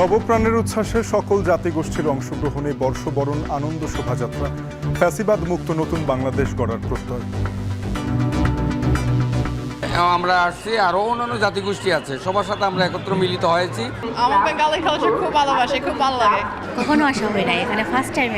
নবপ্রাণের উচ্ছ্বাসে সকল জাতিগোষ্ঠীর অংশগ্রহণে বর্ষবরণ আনন্দ শোভাযাত্রা, ফ্যাসিবাদ মুক্ত নতুন বাংলাদেশ গড়ার প্রত্যয়। আমরা আসছি, আরো অন্যান্য জাতিগোষ্ঠী আছে, সবার সাথে আমরা একত্র মিলিত হয়েছি। আমার বেঙ্গলি কালচার খুব ভালোবাসি, খুব ভালো লাগে। কখনো আসা হয় না, এখানে ফার্স্ট টাইম।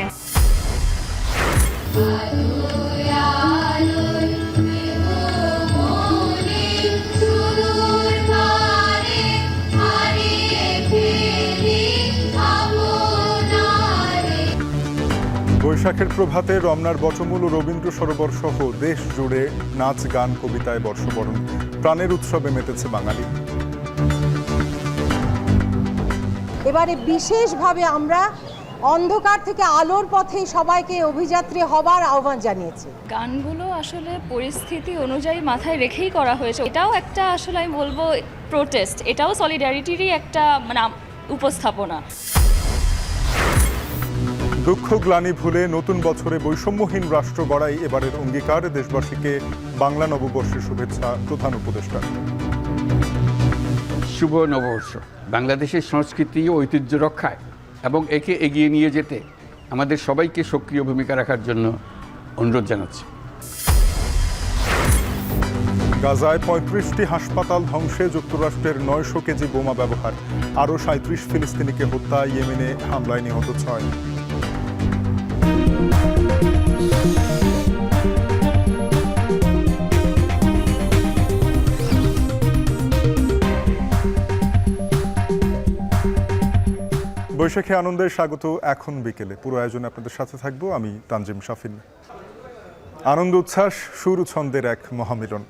বৈশাখের প্রভাতে রমনার বটমূল ও রবীন্দ্র সরোবর সহ দেশ জুড়ে নাচ গান কবিতায় বর্ষবরণ, প্রাণের উৎসবে মেতেছে বাঙালি। এবারে বিশেষভাবে আমরা অন্ধকার থেকে আলোর পথে সবাইকে অভিযাত্রী হবার আহ্বান জানিয়েছি। গানগুলো আসলে পরিস্থিতি অনুযায়ী মাথায় রেখেই করা হয়েছে। এটাও একটা আসলে আমি বলবো প্রোটেস্ট, এটাও সলিডারিটিরই একটা উপস্থাপনা। দুঃখ গ্লানি ভুলে নতুন বছরে বৈষম্যহীন রাষ্ট্র গড়াই এবারের অঙ্গীকার, দেশবাসীকে বাংলা নববর্ষের শুভেচ্ছা প্রধান উপদেষ্টা। শুভ নববর্ষ। বাংলাদেশের সংস্কৃতি ও ঐতিহ্য রক্ষায় এবং একে এগিয়ে নিয়ে যেতে আমাদের সবাইকে সক্রিয় ভূমিকা রাখার জন্য অনুরোধ জানাচ্ছি। গাজায় ৩৫টি হাসপাতাল ধ্বংসে যুক্তরাষ্ট্রের ৯০০ কেজি বোমা ব্যবহার, আরও ৩৭ ফিলিস্তিনিকে হত্যা, ইয়েমেনে হামলায় নিহত ৬। বৈশাখী আনন্দের স্বাগত এখন বিকেলে। পুরো আয়োজনে আপনাদের সাথে থাকবো আমি তানজিম শাফিন। আনন্দ উচ্ছ্বাস সুর ছন্দের এক মহামিলন,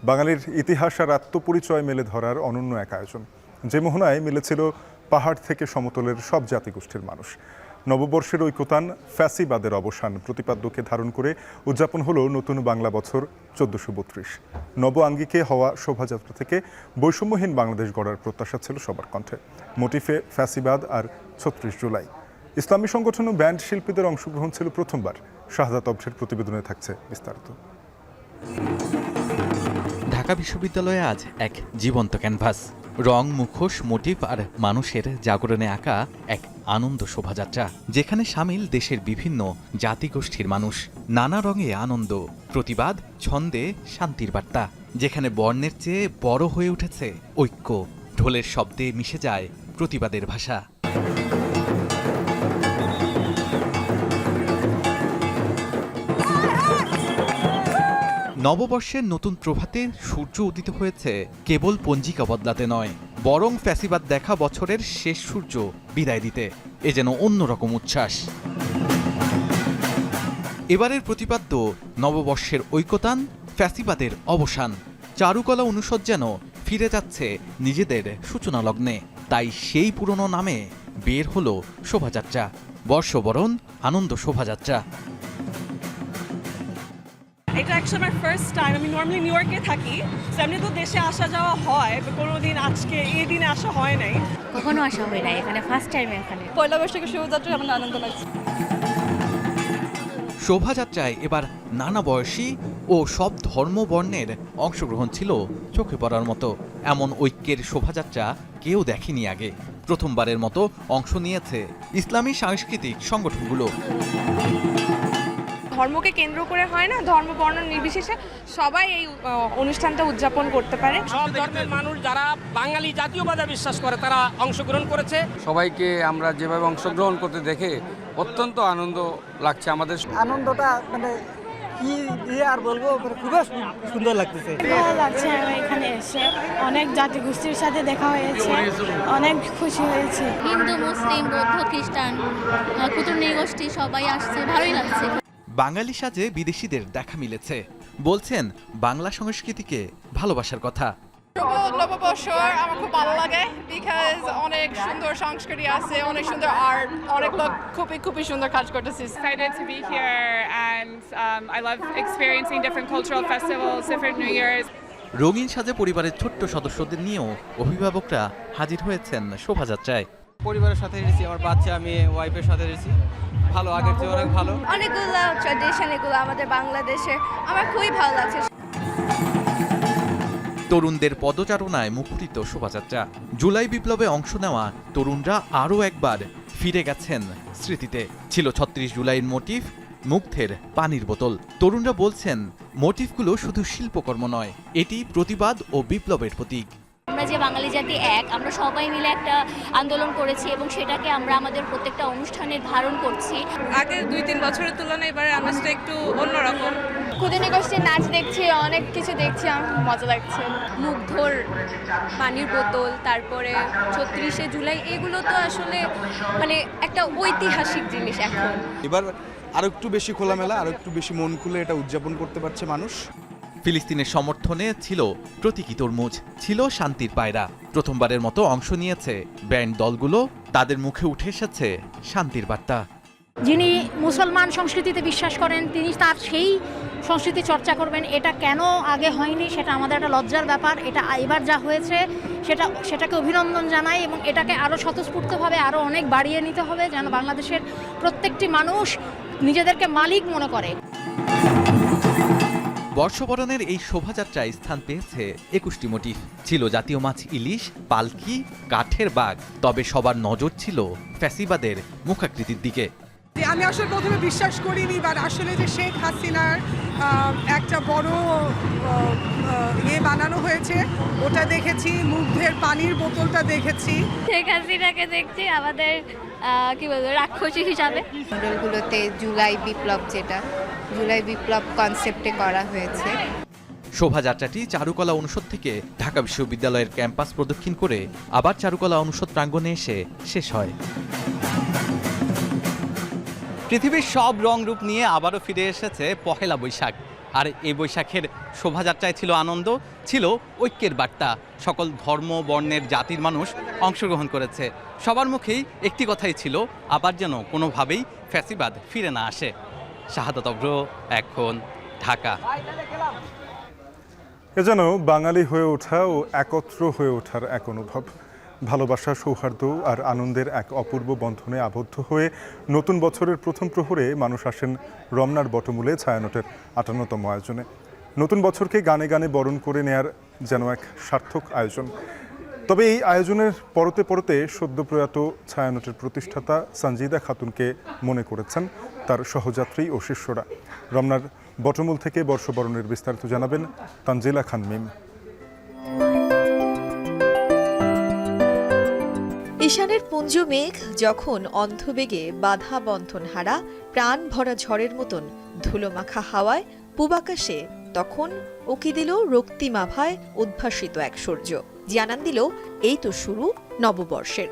বাঙালির ইতিহাস আর আত্মপরিচয় মেলে ধরার অনন্য এক আয়োজন, যে মোহনায় মিলেছিল পাহাড় থেকে সমতলের সব জাতিগোষ্ঠীর মানুষ। নববর্ষের ঐকতান, ফ্যাসিবাদের অবসান প্রতিপাদ্যকে ধারণ করে উদযাপন হলো নতুন বাংলা বছর ১৪৩২। নব আঙ্গিকে হওয়া শোভাযাত্রা থেকে বৈষম্যহীন বাংলাদেশ গড়ার প্রত্যাশা ছিল সবার কণ্ঠে। মোটিফে ফ্যাসিবাদ আর ৩৬ জুলাই। ইসলামী সংগঠন ও ব্যান্ড শিল্পীদের অংশগ্রহণ ছিল প্রথমবার। শাহাদাত অবসের প্রতিবেদনে থাকছে বিস্তারিত। ঢাকা বিশ্ববিদ্যালয়ে আজ এক জীবন্ত ক্যানভাস, রং, মুখোশ, মোটিভ আর মানুষের জাগরণে আঁকা এক আনন্দ শোভাযাত্রা, যেখানে সামিল দেশের বিভিন্ন জাতিগোষ্ঠীর মানুষ। নানা রঙে আনন্দ, প্রতিবাদ, ছন্দে শান্তির বার্তা, যেখানে বর্ণের চেয়ে বড় হয়ে উঠেছে ঐক্য। ঢোলের শব্দে মিশে যায় প্রতিবাদের ভাষা। নববর্ষের নতুন প্রভাতে সূর্য উদিত হয়েছে কেবল পঞ্জিকা বদলাতে নয়, বরং ফ্যাসিবাদ দেখা বছরের শেষ সূর্য বিদায় দিতে। এ যেন অন্যরকম উচ্ছ্বাস। এবারের প্রতিপাদ্য নববর্ষের ঐকতান, ফ্যাসিবাদের অবসান। চারুকলা অনুষদ যেন ফিরে যাচ্ছে নিজেদের সূচনা লগ্নে। তাই সেই পুরনো নামে বের হলো শোভাযাত্রা, বর্ষবরণ আনন্দ শোভাযাত্রা। এটা অ্যাকচুয়ালি আমার ফার্স্ট টাইম। আমি নর্মালি নিউ ইয়র্কে থাকি, এমনি তো দেশে আসা যাওয়া হয়, কোনোদিন আজকে এই দিনে আসা হয় নাই। কখনো আসা হয় না, এখানে ফার্স্ট টাইম। এখানে পয়লা বৈশাখের শোভাযাত্রা আমার আনন্দ লাগছে। শোভাযাত্রায় এবার নানা বয়সী ও সব ধর্ম বর্ণের অংশগ্রহণ ছিল চোখে পড়ার মতো। এমন ঐক্যের শোভাযাত্রা কেউ দেখেনি আগে। প্রথমবারের মতো অংশ নিয়েছে ইসলামী সাংস্কৃতিক সংগঠনগুলো। ধর্মকে কেন্দ্র করে হয় না, ধর্ম বর্ণ নির্বিশেষে সবাই এই অনুষ্ঠানটা উদযাপন করতে পারে। সব ধর্মের মানুষ যারা বাঙালি জাতীয়বাদে বিশ্বাস করে তারা অংশগ্রহণ করেছে। সবাইকে আমরা যেভাবে অংশগ্রহণ করতে দেখে অত্যন্ত আনন্দ লাগছে আমাদের। আনন্দটা কি দিয়ে আর বলবো, খুবই সুন্দর লাগতেছে। ভালো লাগছে এখানে এসে, অনেক জাতিগোষ্ঠীর সাথে দেখা হয়েছে, অনেক খুশি হয়েছে। হিন্দু, মুসলিম, বৌদ্ধ, খ্রিস্টান, কুতুব নৃগোষ্ঠী সবাই আসছে, ভালোই লাগছে। বাঙালি সাজে বিদেশিদের দেখা মিলেছে, বলছেন বাংলা সংস্কৃতিকে ভালোবাসার কথা। নববর্ষ আমার খুব ভালো লাগে, বিকজ অনেক সুন্দর সংস্কৃতি আছে, অনেক সুন্দর আর্ট, অনেক লোক খুবই সুন্দর কাজ করতেছে। Excited to be here and I love experiencing different cultural festivals, different New Year's. রঙিন সাজে পরিবারের ছোট্ট সদস্যদের নিয়েও অভিভাবকরা হাজির হয়েছেন শোভাযাত্রায়। পরিবারের সাথে এসেছি, আমার বাচ্চা, আমি ওয়াইফের সাথে এসেছি। ভালো, আগের চেয়ে অনেক ভালো। অনেকগুলো ট্র্যাডিশন এগুলো আমাদের বাংলাদেশের, আমার খুবই ভালো লাগছে। তরুণদের পদচারণায় মুখরিত শোভাযাত্রা। জুলাই বিপ্লবে অংশ নেওয়া তরুণরা আরও একবার ফিরে গেছেন স্মৃতিতে। ছিল ৩৬ জুলাইয়ের মোটিভ, মুগ্ধের পানির বোতল। তরুণরা বলছেন, মোটিভগুলো শুধু শিল্পকর্ম নয়, এটি প্রতিবাদ ও বিপ্লবের প্রতীক। আমরা যে বাঙালি জাতি এক, আমরা সবাই মিলে একটা আন্দোলন করেছি এবং সেটাকে আমরা আমাদের প্রত্যেকটা অনুষ্ঠানে ধারণ করছি। আগের 2-3 বছরের তুলনায় এবারে আমেজটা একটু অন্যরকম। ক্ষুদিনী গোষ্ঠীর নাচ দেখছি, অনেক কিছু দেখছি, আমার মজা লাগছে। মুগ্ধর পানির বোতল, তারপরে ৩৬শে জুলাই, এগুলো তো আসলে মানে একটা ঐতিহাসিক জিনিস এখন। এবার আরো একটু বেশি খোলামেলা, আরো একটু বেশি মন খুলে এটা উদযাপন করতে পারছে মানুষ। ফিলিস্তিনের সমর্থনে ছিল প্রতীকী তরমুজ, ছিল শান্তির পায়রা। প্রথমবারের মতো অংশ নিয়েছে ব্যান্ড দলগুলো, তাদের মুখে উঠে এসেছে শান্তির বার্তা। যিনি মুসলমান সংস্কৃতিতে বিশ্বাস করেন তিনি তার সেই সংস্কৃতি চর্চা করবেন। এটা কেন আগে হয়নি সেটা আমাদের একটা লজ্জার ব্যাপার। এটা এবার যা হয়েছে সেটাকে অভিনন্দন জানাই এবং এটাকে আরও স্বতঃস্ফূর্তভাবে আরও অনেক বাড়িয়ে নিতে হবে, যেন বাংলাদেশের প্রত্যেকটি মানুষ নিজেদেরকে মালিক মনে করে। বর্ষবরণের এই শোভাযাত্রায় স্থান পেয়েছে ২১টি মোটিফ। ছিল জাতীয় মাছ ইলিশ, পালকি, কাঠের বাঘ। তবে সবার নজর ছিল ফ্যাসিবাদের মুখাকৃতির দিকে। আমি আসলে প্রথমে বিশ্বাস করিনি, বাট আসলে যে শেখ হাসিনার একটা বড় বানানো হয়েছে ওটা দেখেছি, মুগ্ধের পানির বোতলটা দেখেছি। শেখ হাসিনাকে দেখছি আমাদের কি বলবো রাক্ষসী হিসাবে। মন্ডলগুলোতে জুলাই বিপ্লব, যেটা জুলাই বিপ্লব কনসেপ্টে করা হয়েছে। শোভাযাত্রাটি চারুকলা অনুষদ থেকে ঢাকা বিশ্ববিদ্যালয়ের ক্যাম্পাস প্রদক্ষিণ করে আবার চারুকলা অনুষদ প্রাঙ্গণে এসে শেষ হয়। পৃথিবীর সব রং রূপ নিয়ে আবারও ফিরে এসেছে পহেলা বৈশাখ। আর এই বৈশাখের শোভাযাত্রায় ছিল আনন্দ, ছিল ঐক্যের বার্তা। সকল ধর্ম, বর্ণের, জাতির মানুষ অংশগ্রহণ করেছে। সবার মুখেই একটি কথাই ছিল, আবার যেন কোনোভাবেই ফ্যাসিবাদ ফিরে না আসে। শাহাদাত অভ্র, এখন, ঢাকা। এ যেন বাঙালি হয়ে ওঠা ও একত্র হয়ে ওঠার এক অনুভব। ভালোবাসা, সৌহার্দ্য আর আনন্দের এক অপূর্ব বন্ধনে আবদ্ধ হয়ে নতুন বছরের প্রথম প্রহরে মানুষ আসেন রমনার বটমূলে ছায়ানটের ৫৮তম আয়োজনে। নতুন বছরকে গানে গানে বরণ করে নেয়ার যেন এক সার্থক আয়োজন। তবে এই আয়োজনের পরতে পরতে সদ্য প্রয়াত ছায়ানটের প্রতিষ্ঠাতা সঞ্জিদা খাতুনকে মনে করেছেন তার সহযাত্রী ও শিষ্যরা। রমনার বটমূল থেকে বর্ষবরণের বিস্তারিত জানাবেন তানজিলা খান মিম। ঈশানের পুঞ্জ মেঘ যখন অন্ধবেগে বাধা বন্ধন হারা, প্রাণ ভরা ঝড়ের মতন ধুলোমাখা হাওয়ায় পূবাকাশে, তখন উকি দিল রক্তিমাভায় উদ্ভাসিত এক সূর্য, জানান দিল এই তো শুরু নববর্ষের।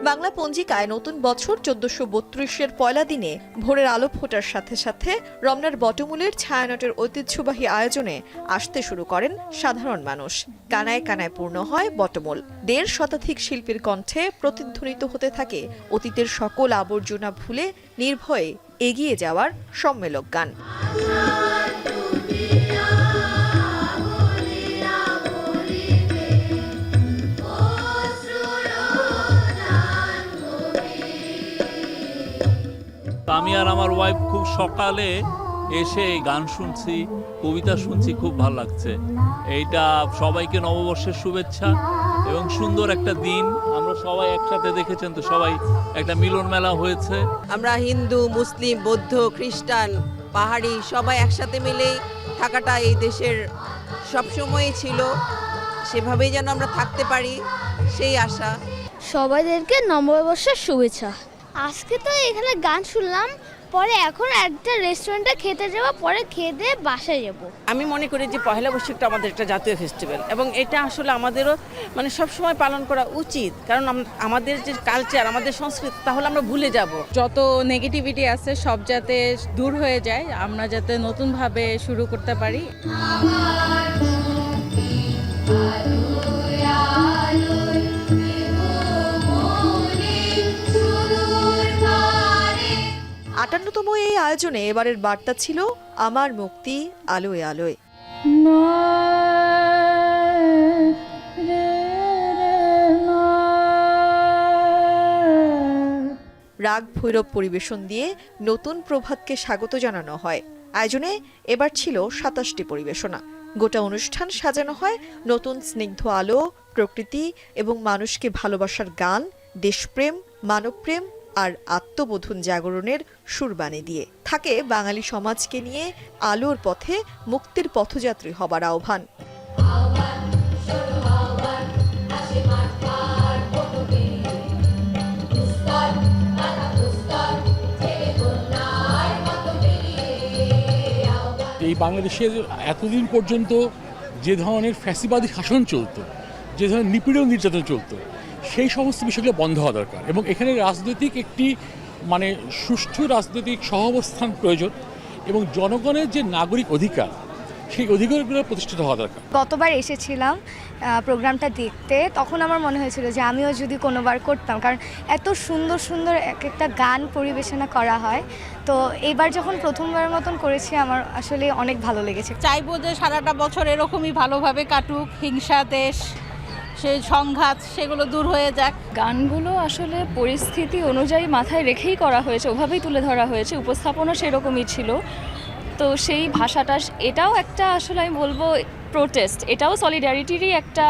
বাংলা পঞ্জিকায় নতুন বছর ১৪৩২-এর পয়লা দিনে ভোরের আলো ফোটার সাথে সাথে রমনার বটমূলের ছায়ানটের ঐতিহ্যবাহী আয়োজনে আসতে শুরু করেন সাধারণ মানুষ। কানায় কানায় পূর্ণ হয় বটমূল। ১.৫ শতাধিক শিল্পীর কণ্ঠে প্রতিধ্বনিত হতে থাকে অতীতের সকল আবর্জনা ভুলে নির্ভয়ে এগিয়ে যাওয়ার সম্মেলক গান। আমি আর আমার ওয়াইফ খুব সকালে এসে গান শুনছি, কবিতা শুনছি, খুব ভালো লাগছে। এইটা সবাইকে নববর্ষের শুভেচ্ছা এবং সুন্দর একটা দিন। আমরা সবাই একসাথে দেখেছেন তো, সবাই একটা মিলন মেলা হয়েছে। আমরা হিন্দু, মুসলিম, বৌদ্ধ, খ্রিস্টান, পাহাড়ি সবাই একসাথে মিলে থাকাটা এই দেশের সবসময়ই ছিল, সেভাবেই যেন আমরা থাকতে পারি সেই আশা। সবাইদেরকে নববর্ষের শুভেচ্ছা। আজকে তো এখানে গান শুনলাম, পরে এখন একটা রেস্টুরেন্টে খেতে যাবো, পরে খেয়ে দিয়ে বাসায় যাব। আমি মনে করি যে পহেলা বৈশাখটা আমাদের একটা জাতীয় ফেস্টিভ্যাল এবং এটা আসলে আমাদেরও মানে সবসময় পালন করা উচিত, কারণ আমাদের যে কালচার, আমাদের সংস্কৃতি, তাহলে আমরা ভুলে যাব। যত নেগেটিভিটি আছে সব যাতে দূর হয়ে যায়, আমরা যাতে নতুনভাবে শুরু করতে পারি। ৫৮তম এই আয়োজনে এবারের বার্তা ছিল আমার মুক্তি আলোয় আলোয়। রাগ নাগ ভৈরব পরিবেশন দিয়ে নতুন প্রভাতকে স্বাগত জানানো হয়। আয়োজনে এবার ছিল ২৭টি পরিবেশনা। গোটা অনুষ্ঠান সাজানো হয় নতুন স্নিগ্ধ আলো, প্রকৃতি এবং মানুষকে ভালোবাসার গান, দেশপ্রেম, মানবপ্রেম আর আত্মবোধন জাগরণের সুরবাণী দিয়ে। থাকে বাঙালি সমাজকে নিয়ে আলোর পথে মুক্তির পথযাত্রী হবার আহ্বান। এই বাংলাদেশের এতদিন পর্যন্ত যে ধরনের ফ্যাসিবাদী শাসন চলতো, যে ধরনের নিপীড়ন নির্যাতন চলতো, সেই সমস্ত বিষয়গুলো বন্ধ হওয়া দরকার এবং এখানে রাজনৈতিক একটি সুষ্ঠু রাজনৈতিক সহাবস্থান প্রয়োজন এবং জনগণের যে নাগরিক অধিকার, সেই অধিকারগুলো প্রতিষ্ঠিত হওয়া দরকার। গতবার এসেছিলাম প্রোগ্রামটা দেখতে, তখন আমার মনে হয়েছিল যে আমিও যদি কোনোবার করতাম, কারণ এত সুন্দর সুন্দর এক একটা গান পরিবেশনা করা হয়। তো এইবার যখন প্রথমবারের মতন করেছি আমার আসলে অনেক ভালো লেগেছে। চাইবো যে সারাটা বছর এরকমই ভালোভাবে কাটুক, হিংসা, দেশ, সেই সংঘাত সেগুলো দূর হয়ে যাক। গানগুলো আসলে পরিস্থিতি অনুযায়ী মাথায় রেখেই করা হয়েছে, ওভাবেই তুলে ধরা হয়েছে, উপস্থাপনা সেরকমই ছিল। তো সেই ভাষাটা, এটাও একটা আসলে আমি বলবো প্রোটেস্ট, এটাও সলিডারিটিরই একটা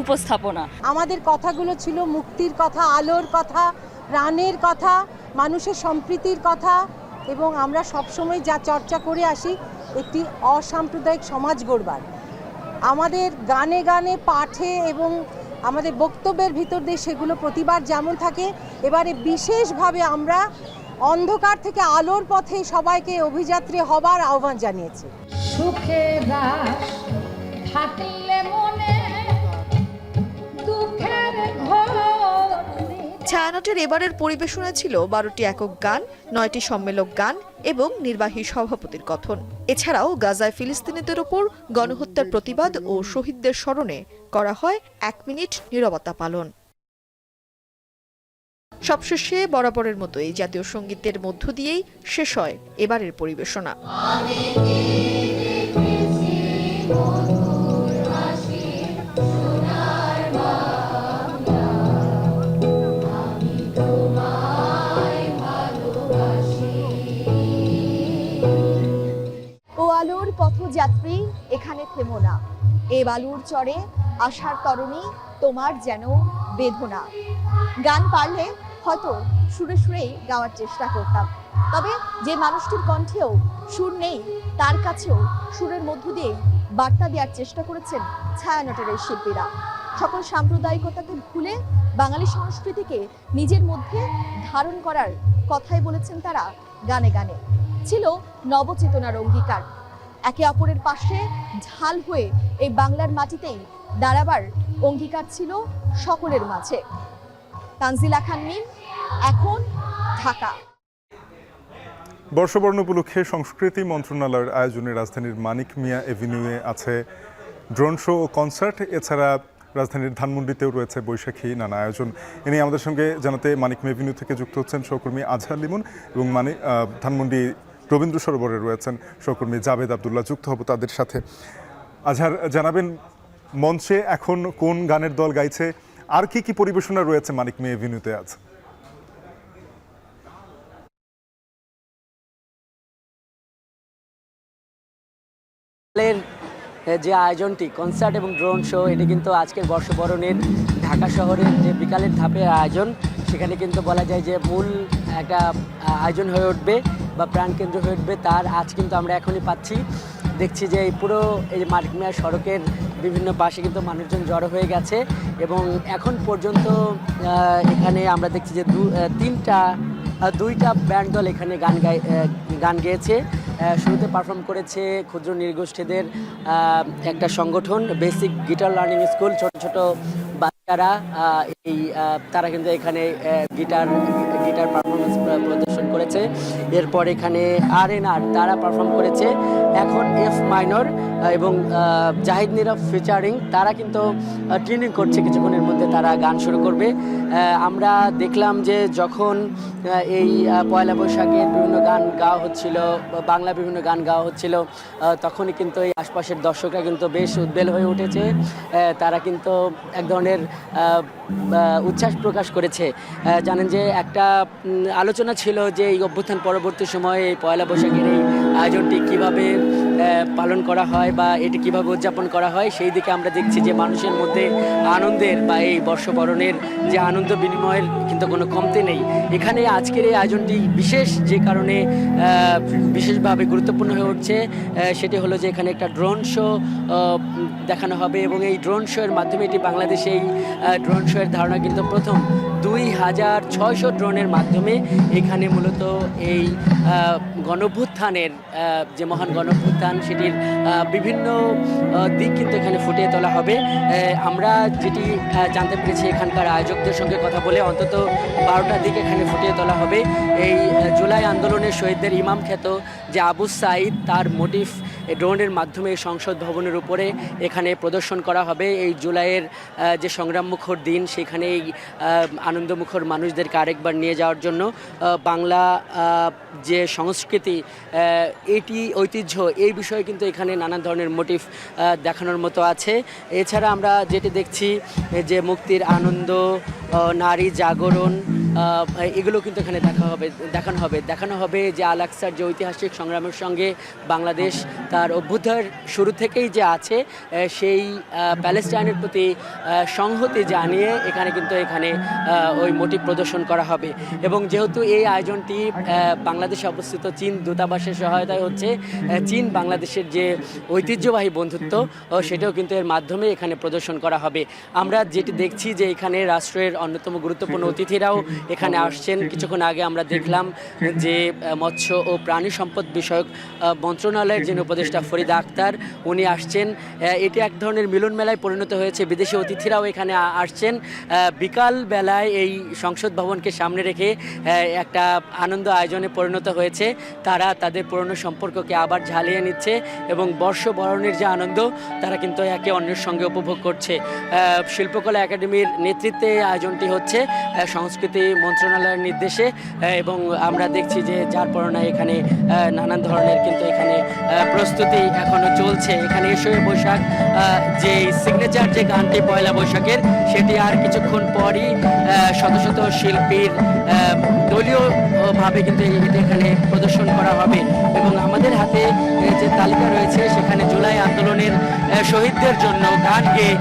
উপস্থাপনা। আমাদের কথাগুলো ছিল মুক্তির কথা, আলোর কথা, প্রাণের কথা, মানুষের সম্প্রীতির কথা, এবং আমরা সবসময় যা চর্চা করে আসি একটি অসাম্প্রদায়িক সমাজ গড়বার। আমাদের গানে গানে, পাঠে এবং আমাদের বক্তব্যের ভিতর দিয়ে সেগুলো প্রতিবার যেমন থাকে, এবারে বিশেষভাবে আমরা অন্ধকার থেকে আলোর পথে সবাইকে অভিযাত্রী হবার আহ্বান জানিয়েছি। সুখে দাস থাকলে মনে দুঃখের ঘোর। ছায়ানটের এবারের পরিবেশনা ছিল ১২টি একক গান, ৯টি সম্মেলক গান এবং নির্বাহী সভাপতির কথন। এছাড়াও গাজায় ফিলিস্তিনিদের ওপর গণহত্যার প্রতিবাদ ও শহীদদের স্মরণে করা হয় ১ মিনিট নীরবতা পালন। সবশেষে বরাবরের মতোই জাতীয় সঙ্গীতের মধ্য দিয়েই শেষ হয় এবারের পরিবেশনা। ও আলোর পথযাত্রী এখানে থেমো না, এ বালুর চরে আশার তরণী তোমার যেন বেদনা। গান পারলে হয়তো সুরে সুরেই গাওয়ার চেষ্টা করতাম, তবে যে মানুষটির কণ্ঠেও সুর নেই তার কাছেও সুরের মধ্য দিয়েই বার্তা দেওয়ার চেষ্টা করেছেন ছায়ানটের এই শিল্পীরা। সকল সাম্প্রদায়িকতাকে ভুলে বাঙালি সংস্কৃতিকে নিজের মধ্যে ধারণ করার কথাই বলেছেন তারা গানে গানে। ছিল নবচেতনার অঙ্গীকার, একে অপরের পাশে ঢাল হয়ে এই বাংলার মাটিতেই দাঁড়াবার অঙ্গীকার ছিল সকলের মাঝে। তানজিলা খান মিম, এখন, ঢাকা। বর্ষবরণ উপলক্ষে সংস্কৃতি মন্ত্রণালয়ের আয়োজনে রাজধানীর মানিক মিয়া এভিনিউয়ে আছে ড্রোন শো ও কনসার্ট। এছাড়া রাজধানীর ধানমন্ডিতেও রয়েছে বৈশাখী নানা আয়োজন। এ নিয়ে আমাদের সঙ্গে জানাতে মানিক মিয়া এভিনিউ থেকে যুক্ত হচ্ছেন সহকর্মী আজহার লিমন এবং ধানমন্ডি রবীন্দ্র সরোবরে রয়েছেন সহকর্মী জাবেদ আবদুল্লাহ। যুক্ত হব তাদের সাথে। আজহার, জানাবেন মঞ্চে এখন কোন গানের দল গাইছে, আর কি কি পরিবেশনা রয়েছে মানিক মিয়া এভিনিউতে আজ? যে আয়োজনটি কনসার্ট এবং ড্রোন শো, এটি কিন্তু আজকের বর্ষবরণের ঢাকা শহরের যে বিকালের ধাপের আয়োজন, সেখানে কিন্তু বলা যায় যে মূল একটা আয়োজন হয়ে উঠবে বা প্রাণকেন্দ্র হয়ে উঠবে। তার আজ কিন্তু আমরা এখনই পাচ্ছি, দেখছি যে এই পুরো এই মানিক মিয়া সড়কের বিভিন্ন পাশে কিন্তু মানুষজন জড়ো হয়ে গেছে এবং এখন পর্যন্ত এখানে আমরা দেখছি যে দুইটা ব্যান্ড দল এখানে গান গেয়েছে। শুরুতে পারফর্ম করেছে ক্ষুদ্র নৃগোষ্ঠীদের একটা সংগঠন বেসিক গিটার লার্নিং স্কুল। ছোট ছোট বাচ্চারা তারা কিন্তু এখানে গিটার পারফরমেন্স প্রদর্শন করেছে। এরপর এখানে RNR তারা পারফর্ম করেছে। এখন F মাইনর এবং জাহিদ নীরব ফিচারিং তারা কিন্তু ট্রেনিং করছে, কিছুক্ষণের মধ্যে তারা গান শুরু করবে। আমরা দেখলাম যে যখন এই পয়লা বৈশাখের বিভিন্ন গান গাওয়া হচ্ছিল, বাংলা বিভিন্ন গান গাওয়া হচ্ছিল, তখনই কিন্তু এই আশপাশের দর্শকরা কিন্তু বেশ উদ্বেল হয়ে উঠেছে। তারা কিন্তু এক ধরনের উচ্ছ্বাস প্রকাশ করেছে। জানেন যে একটা আলোচনা ছিল যে এই অভ্যুত্থান পরবর্তী সময়ে এই পয়লা বৈশাখের এই আয়োজনটি কীভাবে পালন করা হয় বা এটি কীভাবে উদযাপন করা হয়, সেই দিকে আমরা দেখছি যে মানুষের মধ্যে আনন্দের বা এই বর্ষবরণের যে আনন্দ বিনিময়ের কিন্তু কোনো কমতি নেই। এখানে আজকের এই আয়োজনটি বিশেষ যে কারণে বিশেষভাবে গুরুত্বপূর্ণ হয়ে উঠছে সেটি হলো যে এখানে একটা ড্রোন শো দেখানো হবে এবং এই ড্রোন শো এর মাধ্যমে এটি বাংলাদেশে এই ড্রোন শো এর ধারণা কিন্তু প্রথম 2600 ড্রোনের মাধ্যমে এখানে মূলত এই গণঅভ্যুত্থানের যে মহান গণঅভ্যুত্থান সেটির বিভিন্ন দিক কিন্তু এখানে ফুটিয়ে তোলা হবে। আমরা যেটি জানতে পেরেছি এখানকার আয়োজকদের সঙ্গে কথা বলে অন্তত 12টার দিকে এখানে ফুটিয়ে তোলা হবে এই জুলাই আন্দোলনের শহীদদের ইমাম খ্যাত যে আবু সাঈদ তার মোটিভ ড্রোনের মাধ্যমে সংসদ ভবনের উপরে এখানে প্রদর্শন করা হবে। এই জুলাইয়ের যে সংগ্রামমুখর দিন সেখানে এই আনন্দমুখর মানুষদেরকে আরেকবার নিয়ে যাওয়ার জন্য বাংলা যে সংস্কৃতি এটি ঐতিহ্য এই বিষয়ে কিন্তু এখানে নানান ধরনের মোটিভ দেখানোর মতো আছে। এছাড়া আমরা যেটি দেখছি যে মুক্তির আনন্দ, নারী জাগরণ, এগুলো কিন্তু এখানে দেখানো হবে যে আল আকসার যে ঐতিহাসিক সংগ্রামের সঙ্গে বাংলাদেশ তার অভ্যুদয়ের শুরু থেকেই যে আছে সেই প্যালেস্টাইনের প্রতি সংহতি জানিয়ে এখানে ওই মোটিভ প্রদর্শন করা হবে। এবং যেহেতু এই আয়োজনটি বাংলাদেশে অবস্থিত চীন দূতাবাসের সহায়তায় হচ্ছে, চীন বাংলাদেশের যে ঐতিহ্যবাহী বন্ধুত্ব সেটাও কিন্তু এর মাধ্যমে এখানে প্রদর্শন করা হবে। আমরা যেটি দেখছি যে এখানে রাষ্ট্রের অন্যতম গুরুত্বপূর্ণ অতিথিরাও এখানে আসছেন। কিছুক্ষণ আগে আমরা দেখলাম যে মৎস্য ও প্রাণী সম্পদ বিষয়ক মন্ত্রণালয়ের যিনি উপদেষ্টা ফরিদা আক্তার উনি আসছেন। এটি এক ধরনের মিলন মেলায় পরিণত হয়েছে, বিদেশি অতিথিরাও এখানে আসছেন। বিকাল বেলায় এই সংসদ ভবনকে সামনে রেখে একটা আনন্দ আয়োজনে পরিণত হয়েছে। তারা তাদের পুরনো সম্পর্ককে আবার ঝালিয়ে নিচ্ছে এবং বর্ষবরণের যে আনন্দ তারা কিন্তু একে অন্যের সঙ্গে উপভোগ করছে। শিল্পকলা একাডেমির নেতৃত্বে আয়োজনটি হচ্ছে সংস্কৃতি মন্ত্রণালয়ের নির্দেশে এবং আমরা দেখছি যে যার পরনায় এখানে নানান ধরনের কিন্তু এখানে প্রস্তুতি এখনো চলছে। এখানে এসে বৈশাখ যে সিগনেচার যে গানটি পয়লা বৈশাখের সেটি আর কিছুক্ষণ পরই শত শত শিল্পীর দলীয়ভাবে কিন্তু এখানে প্রদর্শন করা হবে এবং আমাদের হাতে যে তালিকা রয়েছে সেখানে জুলাই আন্দোলনের শহীদদের জন্য গান গেয়ে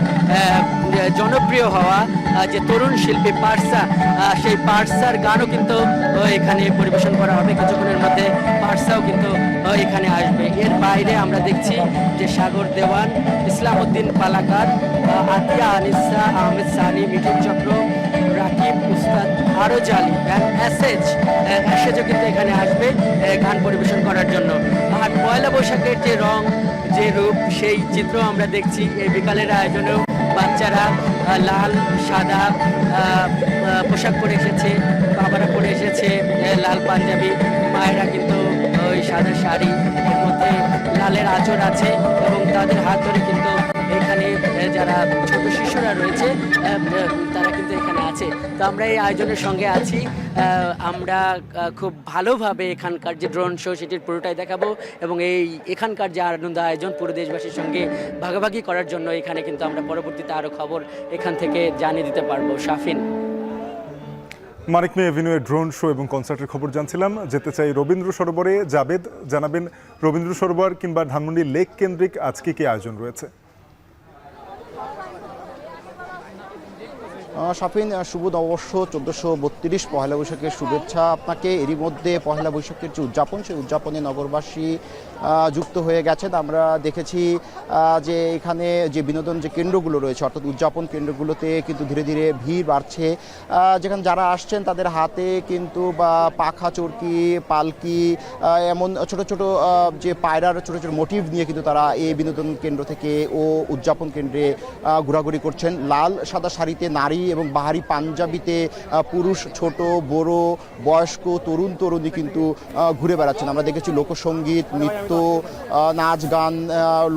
জনপ্রিয় হওয়া যে তরুণ শিল্পী পারসা, সেই পারসার গানও কিন্তু এখানে পরিবেশন করা হবে। কিছুক্ষণের মধ্যে পারসাও কিন্তু এখানে আসবে। এর বাইরে আমরা দেখছি যে সাগর দেওয়ান, ইসলাম উদ্দিন পালাকার, আতিয়া আনিসা, আহমেদ সানি, মিঠুন চক্র, রাকিব, উস্তাদ আরজ আলী অ্যান্ড অ্যাসেজও কিন্তু এখানে আসবে গান পরিবেশন করার জন্য। আর পয়লা বৈশাখের যে রং যে রূপ সেই চিত্র আমরা দেখছি এই বিকালের আয়োজনেও। বাচ্চারা লাল সাদা পোশাক পরে এসেছে, বাবারা পরে এসেছে লাল পাঞ্জাবি, মায়েরা কিন্তু ওই সাদা শাড়ি, এর মধ্যে লালের আঁচড় আছে এবং তাদের হাত ধরে কিন্তু এখানে যারা ছোট শিশুরা রয়েছে তারা কিন্তু এখানে আছে। তো আমরা এই আয়োজনের সঙ্গে আছি। আমরা খুব ভালোভাবে এখানকার যে ড্রোন শো সেটির পুরোটাই দেখাবো এবং এখানকার যে আনন্দ আয়োজন পুরো দেশবাসীর সঙ্গে ভাগাভাগি করার জন্য এখানে কিন্তু আমরা পরবর্তীতে আরও খবর এখান থেকে জানিয়ে দিতে পারবো। শাফিন, মানিক মে এভিনিউয়ের ড্রোন শো এবং কনসার্টের খবর জানছিলাম। যেতে চাই রবীন্দ্র সরোবরে। জাবেদ, জানাবেন রবীন্দ্র সরোবর কিংবা ধানমন্ডি লেক কেন্দ্রিক আজকে কি আয়োজন রয়েছে? শাফিন, শুভ নববর্ষ 1432 পহেলা বৈশাখের শুভেচ্ছা আপনাকে। এরই মধ্যে পহেলা বৈশাখের যে উদযাপন সেই উদযাপনে নগরবাসী যুক্ত হয়ে গেছেন। আমরা দেখেছি যে এখানে যে বিনোদন যে কেন্দ্রগুলো রয়েছে অর্থাৎ উদযাপন কেন্দ্রগুলোতে কিন্তু ধীরে ধীরে ভিড় বাড়ছে। যেখানে যারা আসছেন তাদের হাতে কিন্তু বা পাখা চরকি, পালকি, এমন ছোট ছোট যে পায়রার ছোট ছোট মোটিভ নিয়ে কিন্তু তারা এই বিনোদন কেন্দ্র থেকে ও উদযাপন কেন্দ্রে ঘোরাঘুরি করছেন। লাল সাদা শাড়িতে নারী বাহারি এবং বাহারি পাঞ্জাবিতে পুরুষ, ছোট বড়, বয়স্ক, তরুণ তরুণী কিন্তু ঘুরে বেড়াচ্ছেন। আমরা দেখেছি লোকসঙ্গীত, নৃত্য, নাচ গান,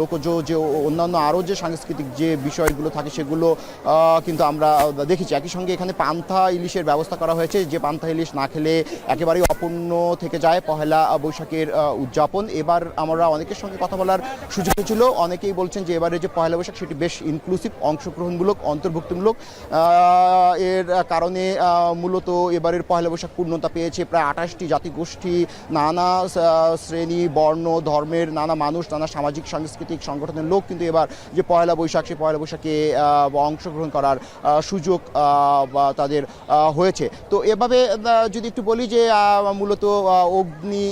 লোকজ যে অন্যান্য আরও যে সাংস্কৃতিক যে বিষয়গুলো থাকে সেগুলো কিন্তু আমরা দেখেছি। একই সঙ্গে এখানে পান্থা ইলিশের ব্যবস্থা করা হয়েছে, যে পান্থা ইলিশ না খেলে একেবারেই অপূর্ণ থেকে যায় পহেলা বৈশাখের উদযাপন। এবার আমরা অনেকের সঙ্গে কথা বলার সুযোগ ছিল, অনেকেই বলছেন যে এবারে যে পহেলা বৈশাখ সেটি বেশ ইনক্লুসিভ, অংশগ্রহণমূলক, অন্তর্ভুক্তিমূলক। এর কারণে মূলত এবারের পহেলা বৈশাখ পূর্ণতা পেয়েছে। প্রায় 28টি জাতিগোষ্ঠী, নানা শ্রেণী, বর্ণ, ধর্মের নানা মানুষ, নানা সামাজিক সাংস্কৃতিক সংগঠনের লোক কিন্তু এবার যে পহেলা বৈশাখ, সেই পহেলা বৈশাখে অংশগ্রহণ করার সুযোগ তাদের হয়েছে। তো এভাবে যদি একটু বলি যে মূলত অগ্নি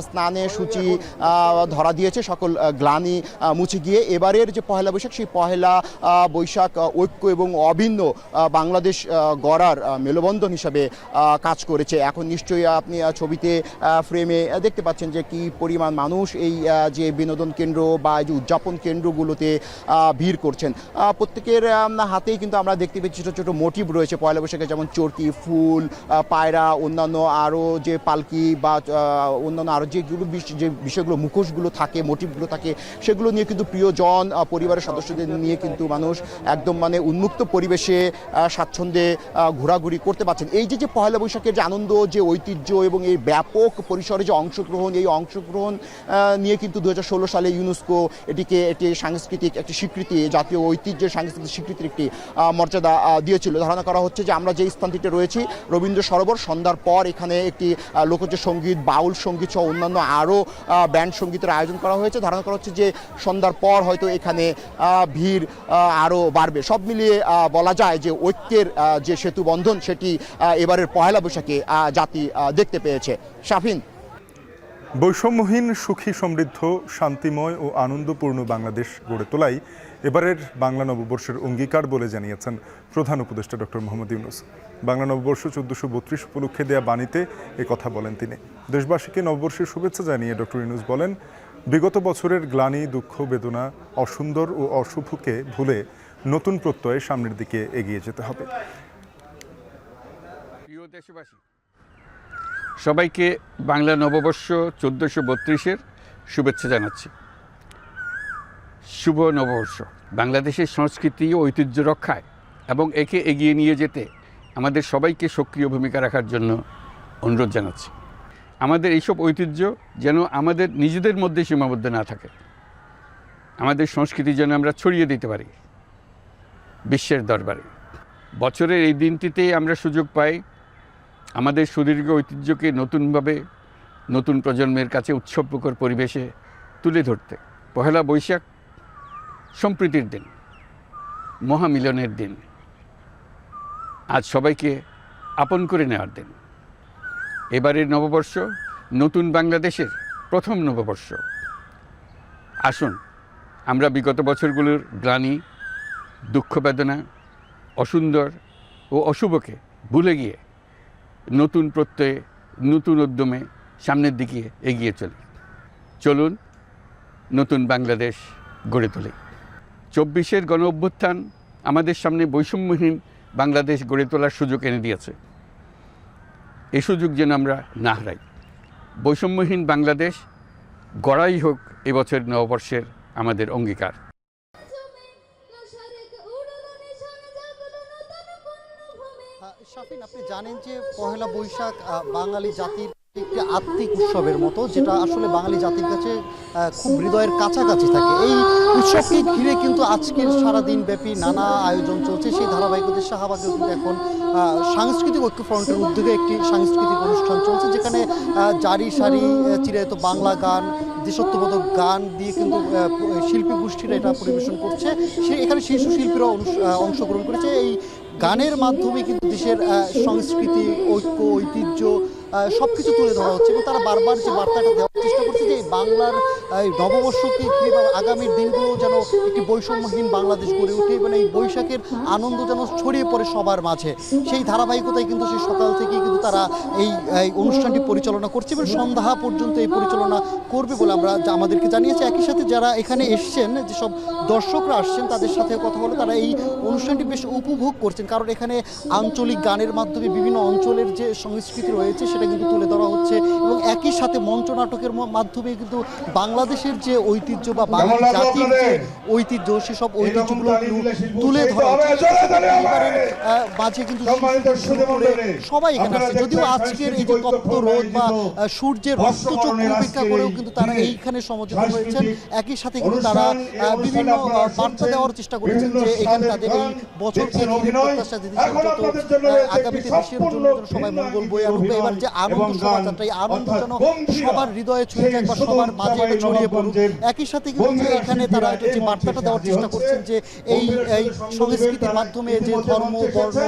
স্নানে সূচি ধরা দিয়েছে, সকল গ্লানি মুছে গিয়ে এবারের যে পহেলা বৈশাখ, সেই পহেলা বৈশাখ ঐক্য এবং অভিন্ন বাংলাদেশ গড়ার মেলবন্ধন হিসাবে কাজ করেছে। এখন নিশ্চয়ই আপনি ছবিতে ফ্রেমে দেখতে পাচ্ছেন যে কি পরিমাণ মানুষ এই যে বিনোদন কেন্দ্র বা যে উদযাপন কেন্দ্রগুলোতে ভিড় করছেন। প্রত্যেকের হাতেই কিন্তু আমরা দেখতে পাচ্ছি ছোটো ছোটো মোটিভ রয়েছে পয়লা বৈশাখে, যেমন চরকি, ফুল, পায়রা, অন্যান্য আরও যে পালকি বা অন্যান্য আরও যেগুলো যে বিষয়গুলো, মুখোশগুলো থাকে, মোটিভগুলো থাকে, সেগুলো নিয়ে কিন্তু প্রিয়জন, পরিবারের সদস্যদের নিয়ে কিন্তু মানুষ একদম মানে উন্মুক্ত পরিবেশে স্বাচ্ছন্দ্যে ঘোরাঘুরি করতে পারছেন। এই যে পয়লা বৈশাখের যে আনন্দ, যে ঐতিহ্য এবং এই ব্যাপক পরিসরে যে অংশগ্রহণ, এই অংশগ্রহণ নিয়ে কিন্তু 2016 সালে ইউনেস্কো এটিকে একটি সাংস্কৃতিক একটি স্বীকৃতি, জাতীয় ঐতিহ্যের সাংস্কৃতিক স্বীকৃতির একটি মর্যাদা দিয়েছিল। ধারণা করা হচ্ছে যে আমরা যে স্থানটিতে রয়েছি, রবীন্দ্র সরোবর, সন্ধ্যার পর এখানে একটি লোকজ সঙ্গীত, বাউল সঙ্গীত সহ অন্যান্য আরও ব্যান্ড সঙ্গীতের আয়োজন করা হয়েছে। ধারণা করা হচ্ছে যে সন্ধ্যার পর হয়তো এখানে ভিড় আরও বাড়বে। সব মিলিয়ে বলা যায় যে ঐক্যের যে সেতু বন্ধন, সেটি এবারের পহেলা বৈশাখে জাতি দেখতে পেয়েছে। শাফিন। বৈষম্যহীন, সুখী, সমৃদ্ধ, শান্তিময় ও আনন্দপূর্ণ বাংলাদেশ গড়ে তোলাই এবারের বাংলা নববর্ষের অঙ্গীকার বলে জানিয়েছেন প্রধান উপদেষ্টা ডক্টর মোহাম্মদ ইউনূস। বাংলা নববর্ষ 1432 উপলক্ষে দেয়া বাণীতে কথা বলেন তিনি। দেশবাসীকে নববর্ষের শুভেচ্ছা জানিয়ে ডক্টর ইউনূস বলেন, বিগত বছরের গ্লানি, দুঃখ, বেদনা, অসুন্দর ও অশুভকে ভুলে নতুন প্রত্যয়ে সামনের দিকে এগিয়ে যেতে হবে। প্রিয় দেশবাসী, সবাইকে বাংলা নববর্ষ 1432-এর শুভেচ্ছা জানাচ্ছি। শুভ নববর্ষ। বাংলাদেশের সংস্কৃতি ও ঐতিহ্য রক্ষায় এবং একে এগিয়ে নিয়ে যেতে আমাদের সবাইকে সক্রিয় ভূমিকা রাখার জন্য অনুরোধ জানাচ্ছি। আমাদের এইসব ঐতিহ্য যেন আমাদের নিজেদের মধ্যে সীমাবদ্ধ না থাকে, আমাদের সংস্কৃতি যেন আমরা ছড়িয়ে দিতে পারি বিশ্বের দরবারে। বছরের এই দিনটিতেই আমরা সুযোগ পাই আমাদের সুদীর্ঘ ঐতিহ্যকে নতুনভাবে নতুন প্রজন্মের কাছে উৎসবমুখর পরিবেশে তুলে ধরতে। পহেলা বৈশাখ সম্প্রীতির দিন, মহামিলনের দিন, আজ সবাইকে আপন করে নেওয়ার দিন। এবারের নববর্ষ নতুন বাংলাদেশের প্রথম নববর্ষ। আসুন আমরা বিগত বছরগুলোর গ্লানি, দুঃখ, বেদনা, অসুন্দর ও অশুভকে ভুলে গিয়ে নতুন প্রত্যয়ে, নতুন উদ্যমে সামনের দিকে এগিয়ে চলুন নতুন বাংলাদেশ গড়ে তুলি। 24-এর গণ অভ্যুত্থান আমাদের সামনে বৈষম্যহীন বাংলাদেশ গড়ে তোলার সুযোগ এনে দিয়েছে। এই সুযোগ যেন আমরা না হারাই। বৈষম্যহীন বাংলাদেশ গড়াই হোক এবছর নববর্ষের আমাদের অঙ্গীকার। শাফিন, আপনি জানেন যে পহেলা বৈশাখ বাঙালি জাতির একটি আত্মিক উৎসবের মতো, যেটা আসলে বাঙালি জাতির কাছে খুব হৃদয়ের কাছাকাছি থাকে। এই উৎসবকে ঘিরে কিন্তু আজকের সারাদিন ব্যাপী নানা আয়োজন চলছে। সেই ধারাবাহিকতায় শাহবাগেও কিন্তু এখন সাংস্কৃতিক ঐক্য ফ্রন্টের উদ্যোগে একটি সাংস্কৃতিক অনুষ্ঠান চলছে, যেখানে জারি সারি চিরায়ত বাংলা গান, দেশাত্মবোধক গান দিয়ে কিন্তু শিল্পী গোষ্ঠীরা এটা পরিবেশন করছে। এখানে শীর্ষ শিল্পীরাও অংশগ্রহণ করেছে। এই গানের মাধ্যমে কিন্তু দেশের সংস্কৃতি, ঐক্য, ঐতিহ্য সব কিছু তুলে ধরা হচ্ছে এবং তারা বারবার যে বার্তাটা দেওয়ার চেষ্টা করছে যে বাংলার এই নববর্ষকে ঘিরে বা আগামীর দিনগুলো যেন একটি বৈষম্যহীন বাংলাদেশ গড়ে ওঠে এবং এই বৈশাখের আনন্দ যেন ছড়িয়ে পড়ে সবার মাঝে, সেই ধারাবাহিকতায় কিন্তু সেই সকাল থেকেই কিন্তু তারা এই অনুষ্ঠানটি পরিচালনা করছে এবং সন্ধ্যা পর্যন্ত এই পরিচালনা করবে বলে আমরা আমাদেরকে জানিয়েছে। একই সাথে যারা এখানে এসছেন, যেসব দর্শকরা আসছেন তাদের সাথে কথা বলে তারা এই অনুষ্ঠানটি বেশ উপভোগ করছেন, কারণ এখানে আঞ্চলিক গানের মাধ্যমে বিভিন্ন অঞ্চলের যে সংস্কৃতি রয়েছে সেটা কিন্তু তুলে ধরা হচ্ছে এবং একই সাথে মঞ্চ নাটকের মাধ্যমে কিন্তু বাংলাদেশের যে ঐতিহ্য বা বাঙালি জাতির যে ঐতিহ্য সেসব ঐতিহ্যগুলো তুলে ধরা হচ্ছে। পরিবারের মাঝে কিন্তু সবাই এখানে আসছে, যদিও আজকের এই যে তপ্ত রোদ বা সূর্যের রক্তচক্ষু উপেক্ষা করেও কিন্তু তারা এইখানে সমবেত হয়েছেন। একই সাথে কিন্তু তারা বিভিন্ন বার্তা দেওয়ার চেষ্টা করেছেন যে এখানে তাদের এই বছরকে প্রত্যাশা দিয়েছেন যত আগামীতে দেশের জন্য সবাই মঙ্গল বয়ে আনবে। এবার যে আনন্দ শোভাযাত্রা, এই আনন্দ যেন সবার হৃদয়ে ছুঁয়ে যায় বা সবার মাঝে ছড়িয়ে পড়ুক। একই সাথে কিন্তু এখানে তারা যে বার্তাটা দেওয়ার চেষ্টা করছেন যে এই সংস্কৃতির মাধ্যমে যে ধর্ম বর্ণ